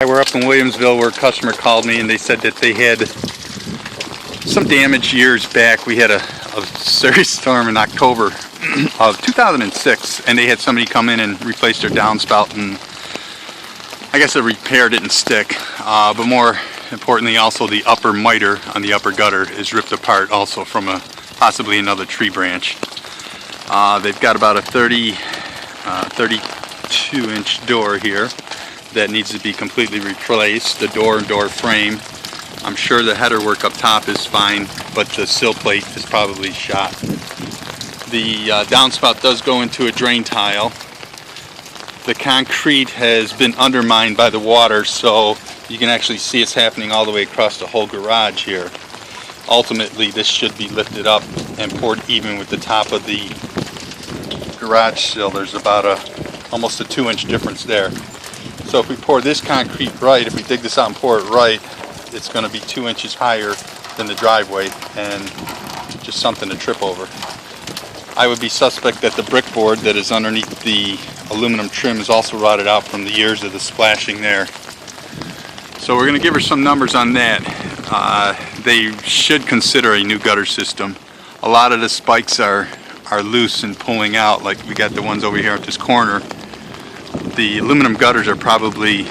We're up in Williamsville where a customer called me and they said that they had some damage years back. We had a serious storm in October of 2006 and they had somebody come in and replace their downspout, and I guess the repair didn't stick, but more importantly also the upper miter on the upper gutter is ripped apart also from possibly another tree branch. They've got about a 32-inch door here that needs to be completely replaced. The door and door frame, I'm sure the header work up top is fine, but the sill plate is probably shot. The downspout does go into a drain tile. The concrete has been undermined by the water, so you can actually see it's happening all the way across the whole garage here. Ultimately, this should be lifted up and poured even with the top of the garage sill. There's about almost a 2-inch difference there. So if we pour this concrete right, if we dig this out and pour it right, it's going to be 2 inches higher than the driveway and just something to trip over. I would be suspect that the brick board that is underneath the aluminum trim is also rotted out from the years of the splashing there. So we're going to give her some numbers on that. They should consider a new gutter system. A lot of the spikes are loose and pulling out, like we got the ones over here at this corner. The aluminum gutters are probably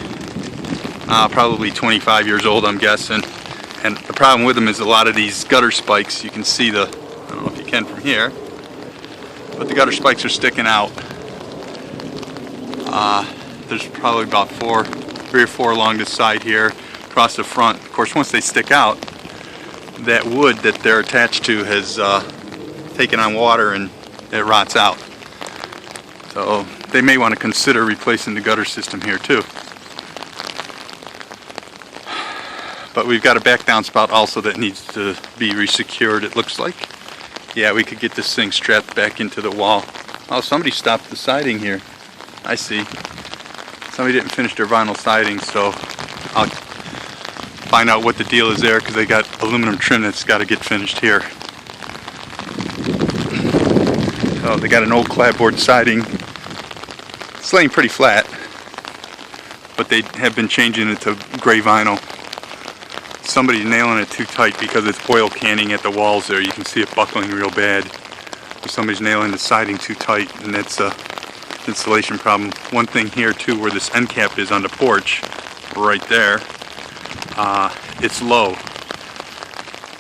25 years old, I'm guessing. And the problem with them is a lot of these gutter spikes, you can see I don't know if you can from here, but the gutter spikes are sticking out. There's probably about 3 or 4 along this side here, across the front. Of course, once they stick out, that wood that they're attached to has taken on water and it rots out. So they may want to consider replacing the gutter system here too. But we've got a back downspout also that needs to be resecured, it looks like. Yeah, we could get this thing strapped back into the wall. Oh, somebody stopped the siding here. I see. Somebody didn't finish their vinyl siding, so I'll find out what the deal is there, because they got aluminum trim that's got to get finished here. So they got an old clapboard siding. It's laying pretty flat, but they have been changing it to gray vinyl. Somebody's nailing it too tight because it's oil canning at the walls there. You can see it buckling real bad. Somebody's nailing the siding too tight, and that's a installation problem. One thing here too, where this end cap is on the porch, right there, it's low,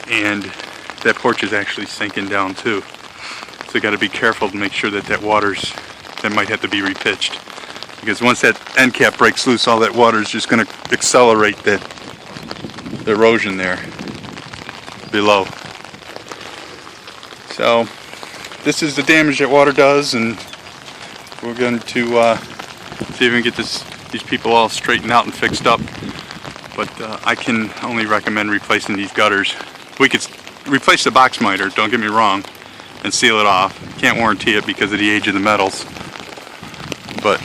and that porch is actually sinking down too. So you got to be careful to make sure that that might have to be repitched, because once that end cap breaks loose, all that water is just going to accelerate the erosion there below. So this is the damage that water does, and we're going to see if we can get these people all straightened out and fixed up. But I can only recommend replacing these gutters. We could replace the box miter, don't get me wrong, and seal it off. Can't warranty it because of the age of the metals, but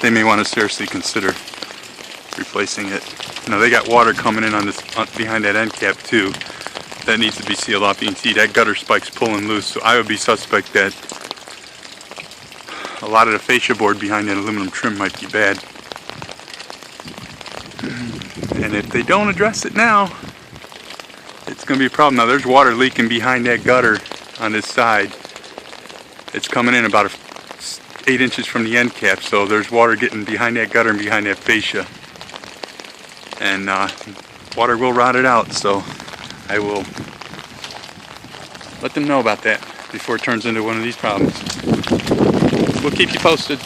they may want to seriously consider replacing it. Now they got water coming in on this behind that end cap too. That needs to be sealed off. You can see that gutter spike's pulling loose, so I would be suspect that a lot of the fascia board behind that aluminum trim might be bad. And if they don't address it now, it's going to be a problem. Now there's water leaking behind that gutter on this side. It's coming in about 8 inches from the end cap, so there's water getting behind that gutter and behind that fascia. And water will rot it out, so I will let them know about that before it turns into one of these problems. We'll keep you posted.